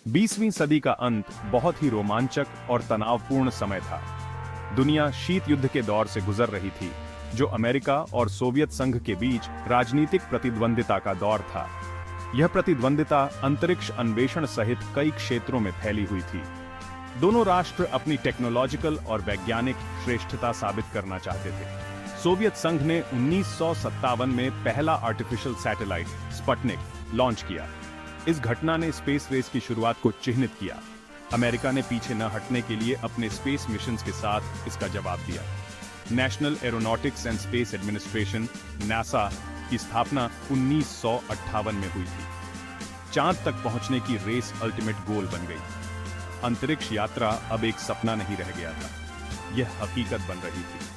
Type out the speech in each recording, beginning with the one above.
20वीं सदी का अंत बहुत ही रोमांचक और तनावपूर्ण समय था। दुनिया शीत युद्ध के दौर से गुजर रही थी, जो अमेरिका और सोवियत संघ के बीच राजनीतिक प्रतिद्वंदिता का दौर था। यह प्रतिद्वंदिता अंतरिक्ष अन्वेषण सहित कई क्षेत्रों में फैली हुई थी। दोनों राष्ट्र अपनी टेक्नोलॉजिकल और वैज्ञानिक श्रेष्ठता साबित करना चाहते थे। सोवियत संघ ने 1957 में पहला आर्टिफिशियल सैटेलाइट स्पुतनिक लॉन्च किया। इस घटना ने स्पेस रेस की शुरुआत को चिह्नित किया। अमेरिका ने पीछे न हटने के लिए अपने स्पेस मिशंस के साथ इसका जवाब दिया। National aeronautics and space administration NASA की स्थापना 1958 में हुई थी। चांद तक पहुंचने की रेस अल्टीमेट गोल बन गई। अंतरिक्ष यात्रा अब एक सपना नहीं रह गया था, यह हकीकत बन रही थी।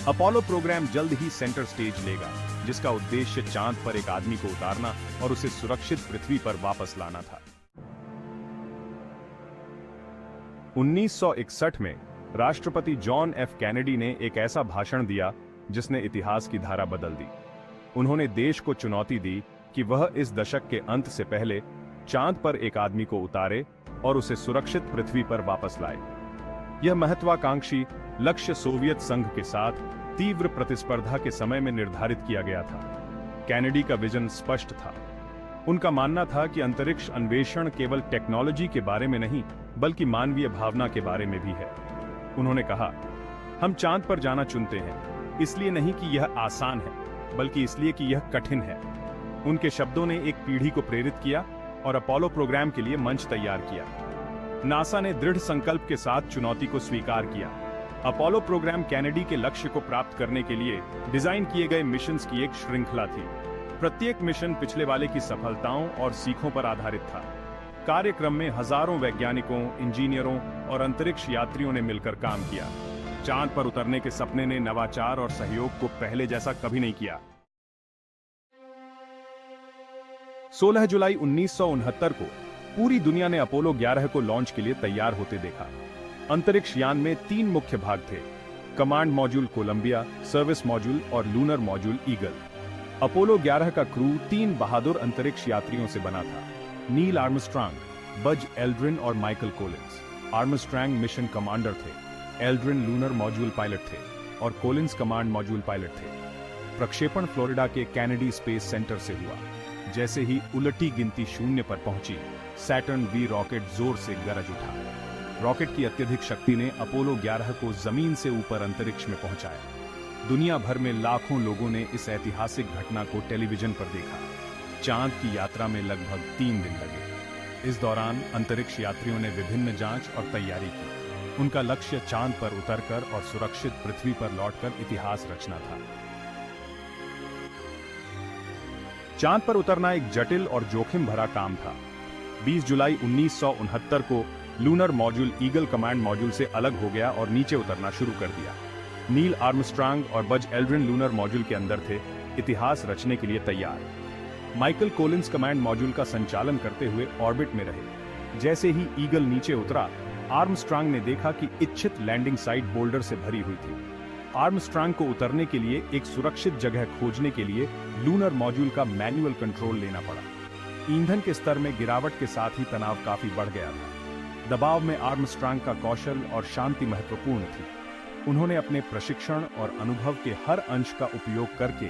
अपोलो प्रोग्राम जल्द ही सेंटर स्टेज लेगा, जिसका उद्देश्य चांद पर एक आदमी को उतारना और उसे सुरक्षित पृथ्वी पर वापस लाना था। 1961 में राष्ट्रपति जॉन एफ कैनेडी ने एक ऐसा भाषण दिया जिसने इतिहास की धारा बदल दी। उन्होंने देश को चुनौती दी कि वह इस दशक के अंत से पहले चांद पर एक आदमी को उतारे और उसे सुरक्षित पृथ्वी पर वापस लाए। यह महत्वाकांक्षी लक्ष्य सोवियत संघ के साथ तीव्र प्रतिस्पर्धा के समय में निर्धारित किया गया था। कैनेडी का विजन स्पष्ट था। उनका मानना था कि अंतरिक्ष अन्वेषण केवल टेक्नोलॉजी के बारे में नहीं, बल्कि मानवीय भावना के बारे में भी है। उन्होंने कहा, हम चांद पर जाना चुनते हैं, इसलिए नहीं कि यह आसान है, बल्कि इसलिए कि यह कठिन है। उनके शब्दों ने एक पीढ़ी को प्रेरित किया और अपोलो प्रोग्राम के लिए मंच तैयार किया। नासा ने दृढ़ संकल्प के साथ चुनौती को स्वीकार किया। अपोलो प्रोग्राम कैनेडी के लक्ष्य को प्राप्त करने के लिए डिजाइन किए गए मिशंस की एक श्रृंखला थी। प्रत्येक मिशन पिछले वाले की सफलताओं और सीखों पर आधारित था। कार्यक्रम में हजारों वैज्ञानिकों, इंजीनियरों और अंतरिक्ष यात्रियों ने मिलकर काम किया। चांद पर उतरने के सपने ने नवाचार और सहयोग को पहले जैसा कभी नहीं किया। 16 जुलाई 1969 को पूरी दुनिया ने अपोलो 11 को लॉन्च के लिए तैयार होते देखा। अंतरिक्ष यान में 3 मुख्य भाग थे: command module Columbia, service module और लूनर मॉड्यूल ईगल। अपोलो 11 का क्रू 3 बहादुर अंतरिक्ष यात्रियों से बना था: नील आर्मस्ट्रांग, बज एल्ड्रिन और Michael Collins. Armstrong mission commander थे, एल्ड्रिन लूनर मॉड्यूल पायलट थे और कोलिंस कमांड मॉड्यूल पायलट थे। प्रक्षेपण फ्लोरिडा के कैनेडी स्पेस सेंटर से हुआ। जैसे ही उलटी गिनती 0 पर पहुंची, सैटर्न वी रॉकेट जोर से गरज उठा। रॉकेट की अत्यधिक शक्ति ने अपोलो 11 को जमीन से ऊपर अंतरिक्ष में पहुंचाया। दुनिया भर में लाखों लोगों ने इस ऐतिहासिक घटना को टेलीविजन पर देखा। चांद की यात्रा में लगभग 3 दिन लगे। इस दौरान अंतरिक्ष यात्रियों ने विभिन्न जांच और तैयारी की। उनका लक्ष्य चांद पर उतरकर और सुरक्षित पृथ्वी पर लौटकर इतिहास रचना था। चांद पर उतरना एक जटिल और जोखिम भरा काम था। 20 जुलाई 1969 को lunar module eagle command module से अलग हो गया और नीचे उतरना शुरू कर दिया। नील आर्मस्ट्रांग और बज एल्ड्रिन लूनर मॉड्यूल के अंदर थे, इतिहास रचने के लिए तैयार। माइकल कोलिंस कमांड मॉड्यूल का संचालन करते हुए ऑर्बिट में रहे। जैसे ही ईगल नीचे उतरा, आर्मस्ट्रांग ने देखा कि इच्छित लैंडिंग साइट बोल्डर से भरी हुई थी। आर्मस्ट्रांग को उतरने के लिए एक सुरक्षित जगह खोजने के लिए लूनर मॉड्यूल का मैनुअल कंट्रोल लेना पड़ा। ईंधन के स्तर में गिरावट के साथ ही तनाव काफी बढ़ गया था। दबाव में आर्मस्ट्रांग का कौशल और शांति महत्वपूर्ण थी। उन्होंने अपने प्रशिक्षण और अनुभव के हर अंश का उपयोग करके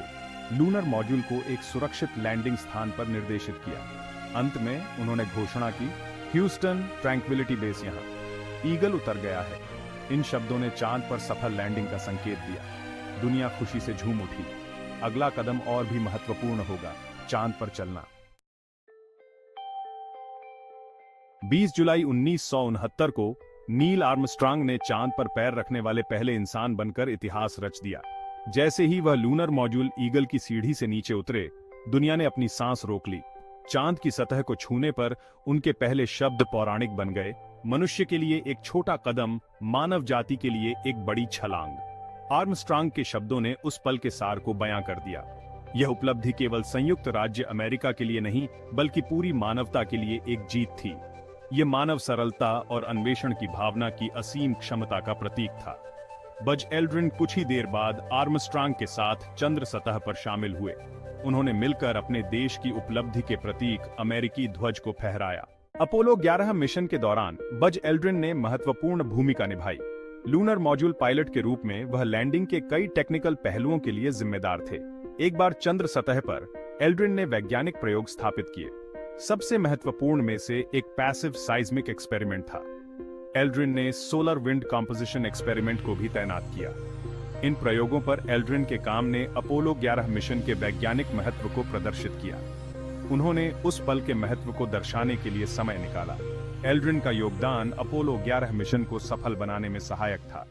लूनर मॉड्यूल को एक सुरक्षित लैंडिंग स्थान पर निर्देशित किया। अंत में उन्होंने घोषणा की, ह्यूस्टन ट्रैंक्विलिटी बेस यहाँ, ईगल उतर गया है। इन शब्दों ने चांद पर सफल लैंडिंग का संकेत दिया। दुनिया खुशी से झूम उठी। अगला कदम और भी महत्वपूर्ण होगा, चांद पर चलना। 20 जुलाई 1969 को नील आर्मस्ट्रांग ने चांद पर पैर रखने वाले पहले इंसान बनकर इतिहास रच दिया। जैसे ही वह लूनर मॉड्यूल ईगल की सीढ़ी से नीचे उतरे, दुनिया ने अपनी सांस रोक ली। चांद की सतह को छूने पर उनके पहले शब्द पौराणिक बन गए: मनुष्य के लिए एक छोटा कदम, मानव जाति के लिए एक बड़ी छलांग। आर्मस्ट्रांग के शब्दों ने उस पल के सार को बयां कर दिया। यह उपलब्धि केवल संयुक्त राज्य अमेरिका के लिए नहीं, बल्कि पूरी मानवता के लिए एक जीत थी। यह मानव सरलता और अन्वेषण की भावना की असीम क्षमता का प्रतीक था। बज एल्ड्रिन कुछ ही देर बाद आर्मस्ट्रांग के साथ चंद्र सतह पर शामिल हुए। उन्होंने मिलकर अपने देश की उपलब्धि के प्रतीक अमेरिकी ध्वज को फहराया। अपोलो 11 मिशन के दौरान बज एल्ड्रिन ने महत्वपूर्ण भूमिका निभाई। लूनर मॉड्यूल पायलट के रूप में वह लैंडिंग के कई टेक्निकल पहलुओं के लिए जिम्मेदार थे। एक बार चंद्र सतह पर एल्ड्रिन ने वैज्ञानिक प्रयोग स्थापित किए। सबसे महत्वपूर्ण में से एक पैसिव साइज्मिक एक्सपेरिमेंट था। एल्ड्रिन ने सोलर विंड कंपोजिशन एक्सपेरिमेंट को भी तैनात किया। इन प्रयोगों पर एल्ड्रिन के काम ने अपोलो 11 मिशन के वैज्ञानिक महत्व को प्रदर्शित किया। उन्होंने उस पल के महत्व को दर्शाने के लिए समय निकाला। एल्ड्रिन का योगदान अपोलो 11 मिशन को सफल बनाने में सहायक था।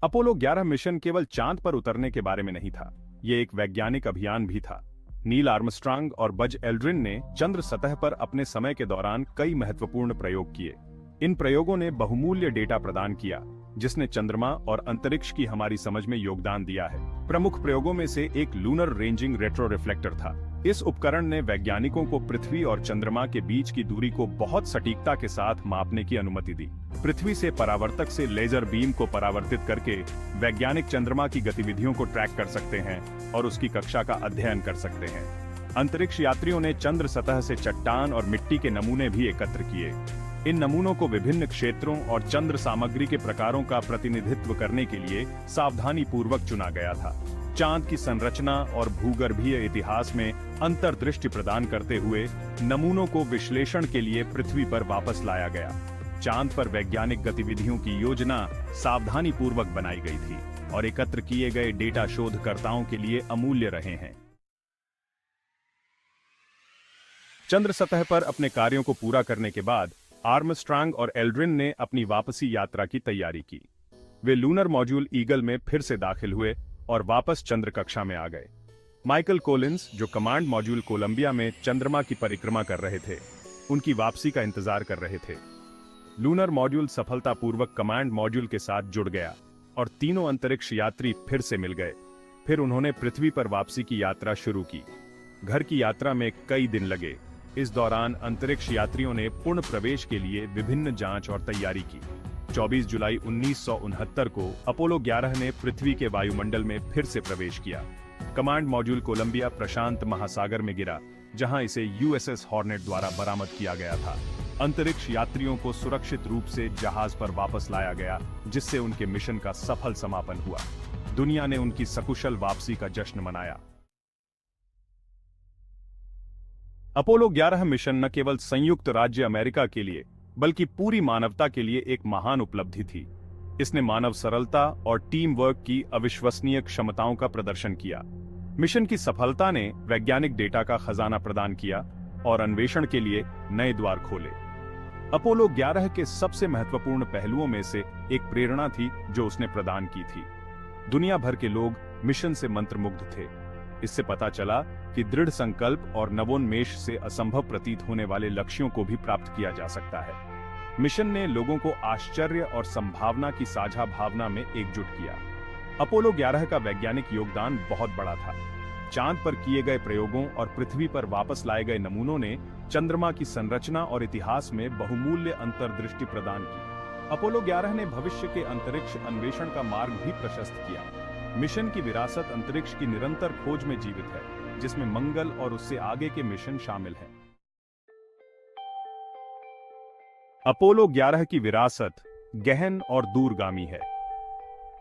अपोलो 11 मिशन केवल चांद पर उतरने के बारे में नहीं था, यह एक वैज्ञानिक अभियान भी था। नील आर्मस्ट्रांग और बज एल्ड्रिन ने चंद्र सतह पर अपने समय के दौरान कई महत्वपूर्ण प्रयोग किए। इन प्रयोगों ने बहुमूल्य डेटा प्रदान किया, जिसने चंद्रमा और अंतरिक्ष की हमारी समझ में योगदान दिया है। प्रमुख प्रयोगों में से एक लूनर रेंजिंग रेट्रो रिफ्लेक्टर था। इस उपकरण ने वैज्ञानिकों को पृथ्वी और चंद्रमा के बीच की दूरी को बहुत सटीकता के साथ मापने की अनुमति दी। पृथ्वी से परावर्तक से लेजर बीम को परावर्तित करके वैज्ञानिक चंद्रमा की गतिविधियों को ट्रैक कर सकते हैं और उसकी कक्षा का अध्ययन कर सकते हैं। अंतरिक्ष यात्रियों ने चंद्र सतह से चट्टान और मिट्टी के नमूने भी एकत्र किए। इन नमूनों को विभिन्न क्षेत्रों और चंद्र सामग्री के प्रकारों का प्रतिनिधित्व करने के लिए सावधानी पूर्वक चुना गया था। चांद की संरचना और भूगर्भीय इतिहास में अंतर्दृष्टि प्रदान करते हुए नमूनों को विश्लेषण के लिए पृथ्वी पर वापस लाया गया। चांद पर वैज्ञानिक गतिविधियों की योजना सावधानी पूर्वक बनाई गई थी और एकत्र किए गए डेटा शोधकर्ताओं के लिए अमूल्य रहे हैं। चंद्र सतह पर अपने कार्यों को पूरा करने के बाद आर्मस्ट्रांग और एल्ड्रिन ने अपनी वापसी यात्रा की तैयारी की। वे लूनर मॉड्यूल ईगल में फिर से दाखिल हुए और वापस चंद्र कक्षा में आ गए। माइकल कोलिंस, जो कमांड मॉड्यूल कोलंबिया में चंद्रमा की परिक्रमा कर रहे थे, उनकी वापसी का इंतजार कर रहे थे। लूनर मॉड्यूल सफलतापूर्वक कमांड मॉड्यूल के साथ जुड़ गया और तीनों अंतरिक्ष यात्री फिर से मिल गए। फिर उन्होंने पृथ्वी पर वापसी की यात्रा शुरू की। घर की यात्रा में कई दिन लगे। इस दौरान अंतरिक्ष यात्रियों ने पूर्ण प्रवेश के लिए विभिन्न जांच और तैयारी की। 24 जुलाई 1969 को अपोलो 11 ने पृथ्वी के वायुमंडल में फिर से प्रवेश किया। कमांड मॉड्यूल कोलंबिया प्रशांत महासागर में गिरा, जहां इसे यूएसएस हॉर्नेट द्वारा बरामद किया गया था। अंतरिक्ष यात्रियों को सुरक्षित रूप से जहाज पर वापस लाया गया, जिससे उनके मिशन का सफल समापन हुआ। दुनिया ने उनकी सकुशल वापसी का जश्न मनाया। अपोलो 11 मिशन न केवल संयुक्त राज्य अमेरिका के लिए बल्कि पूरी मानवता के लिए एक महान उपलब्धि थी। इसने मानव सरलता और टीम वर्क की अविश्वसनीय क्षमताओं का प्रदर्शन किया। मिशन की सफलता ने वैज्ञानिक डेटा का खजाना प्रदान किया और अन्वेषण के लिए नए द्वार खोले। अपोलो 11 के सबसे महत्वपूर्ण पहलुओं में से एक प्रेरणा थी जो उसने प्रदान की थी। दुनिया भर के लोग मिशन से मंत्रमुग्ध थे। इससे पता चला कि दृढ़ संकल्प और नवोन्मेष से असंभव प्रतीत होने वाले लक्ष्यों को भी प्राप्त किया जा सकता है। मिशन ने लोगों को आश्चर्य और संभावना की साझा भावना में एकजुट किया। अपोलो 11 का वैज्ञानिक योगदान बहुत बड़ा था। चांद पर किए गए प्रयोगों और पृथ्वी पर वापस लाए गए नमूनों ने चंद्रमा की संरचना और इतिहास में बहुमूल्य अंतर्दृष्टि प्रदान की। अपोलो 11 ने भविष्य के अंतरिक्ष अन्वेषण का मार्ग भी प्रशस्त किया। मिशन की विरासत अंतरिक्ष की निरंतर खोज में जीवित है, जिसमें मंगल और उससे आगे के मिशन शामिल हैं। अपोलो 11 की विरासत गहन और दूरगामी है।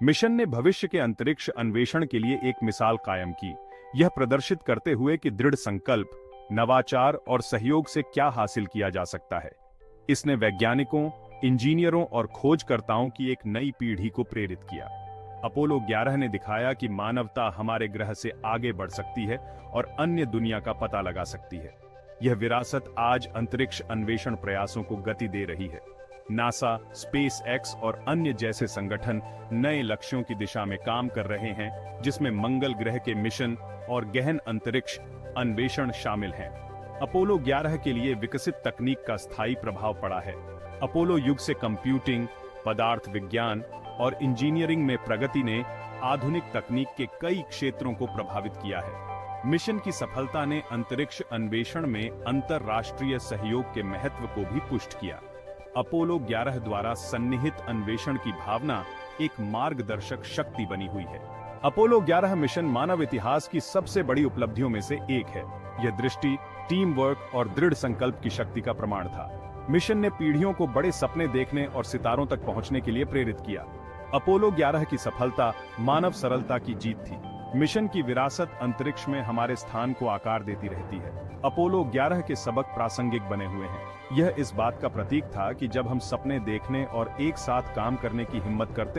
मिशन ने भविष्य के अंतरिक्ष अन्वेषण के लिए एक मिसाल कायम की, यह प्रदर्शित करते हुए कि दृढ़ संकल्प, नवाचार और सहयोग से क्या हासिल किया जा सकता है। इसने वैज्ञानिकों, इंजीनियरों और खोजकर्ताओं की एक नई पीढ़ी को प्रेरित किया। अपोलो 11 ने दिखाया कि मानवता हमारे ग्रह से आगे बढ़ सकती है और अन्य दुनिया का पता लगा सकती है। यह विरासत आज अंतरिक्ष अन्वेषण प्रयासों को गति दे रही है। नासा, स्पेस एक्स और अन्य जैसे संगठन नए लक्ष्यों की दिशा में काम कर रहे हैं, जिसमें मंगल ग्रह के मिशन और गहन अंतरिक्ष अन्वेषण शामिल हैं। अपोलो 11 के लिए विकसित तकनीक का स्थायी प्रभाव पड़ा है। अपोलो युग से कंप्यूटिंग, पदार्थ विज्ञान और इंजीनियरिंग में प्रगति ने आधुनिक तकनीक के कई क्षेत्रों को प्रभावित किया है। मिशन की सफलता ने अंतरिक्ष अन्वेषण में अंतरराष्ट्रीय सहयोग के महत्व को भी पुष्ट किया। अपोलो 11 द्वारा सन्निहित अन्वेषण की भावना एक मार्गदर्शक शक्ति बनी हुई है। अपोलो 11 मिशन मानव इतिहास की सबसे बड़ी उपलब्धियों में से एक है। यह दृष्टि, टीम वर्क और दृढ़ संकल्प की शक्ति का प्रमाण था। मिशन ने पीढ़ियों को बड़े सपने देखने और सितारों तक पहुंचने के लिए प्रेरित किया। अपोलो 11 की सफलता मानव सरलता की जीत थी। मिशन की विरासत अंतरिक्ष में हमारे स्थान को आकार देती रहती है। अपोलो 11 के सबक प्रासंगिक बने हुए हैं। यह इस बात का प्रतीक था कि जब हम सपने देखने और एक साथ काम करने की हिम्मत करते हैं,